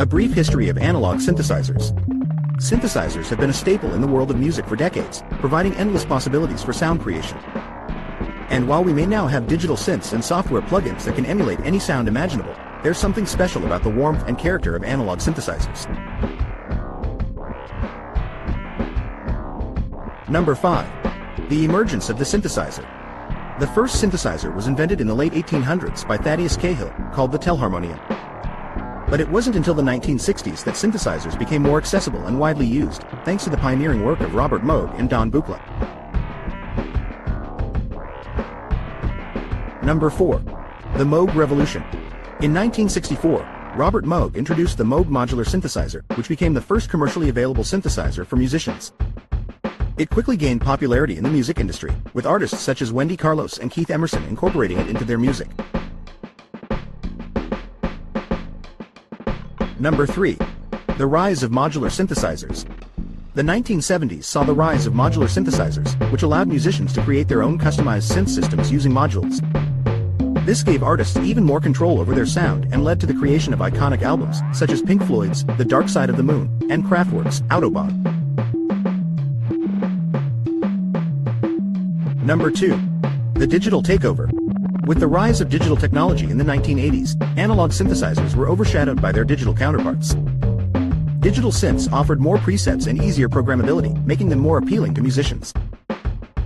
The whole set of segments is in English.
A brief history of analog synthesizers. Synthesizers have been a staple in the world of music for decades, providing endless possibilities for sound creation. And while we may now have digital synths and software plugins that can emulate any sound imaginable, there's something special about the warmth and character of analog synthesizers. Number 5. The emergence of the synthesizer. The first synthesizer was invented in the late 1800s by Thaddeus Cahill, called the Telharmonium. But it wasn't until the 1960s that synthesizers became more accessible and widely used, thanks to the pioneering work of Robert Moog and Don Buchla. Number 4. The Moog Revolution. In 1964, Robert Moog introduced the Moog Modular synthesizer, which became the first commercially available synthesizer for musicians. It quickly gained popularity in the music industry, with artists such as Wendy Carlos and Keith Emerson incorporating it into their music. Number 3. The rise of modular synthesizers. The 1970s saw the rise of modular synthesizers, which allowed musicians to create their own customized synth systems using modules. This gave artists even more control over their sound and led to the creation of iconic albums, such as Pink Floyd's The Dark Side of the Moon, and Kraftwerk's Autobahn. Number 2. The Digital Takeover. With the rise of digital technology in the 1980s, analog synthesizers were overshadowed by their digital counterparts. Digital synths offered more presets and easier programmability, making them more appealing to musicians.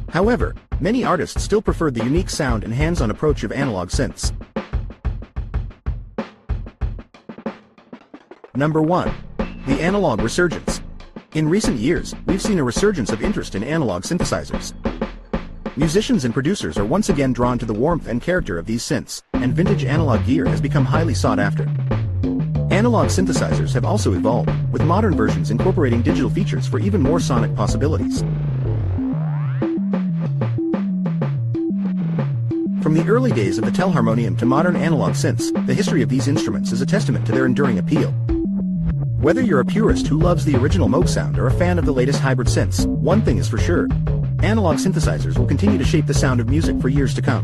However, many artists still preferred the unique sound and hands-on approach of analog synths. Number 1. The Analog Resurgence. In recent years, we've seen a resurgence of interest in analog synthesizers. Musicians and producers are once again drawn to the warmth and character of these synths, and vintage analog gear has become highly sought after. Analog synthesizers have also evolved, with modern versions incorporating digital features for even more sonic possibilities. From the early days of the Telharmonium to modern analog synths, the history of these instruments is a testament to their enduring appeal. Whether you're a purist who loves the original Moog sound or a fan of the latest hybrid synths, one thing is for sure: analog synthesizers will continue to shape the sound of music for years to come.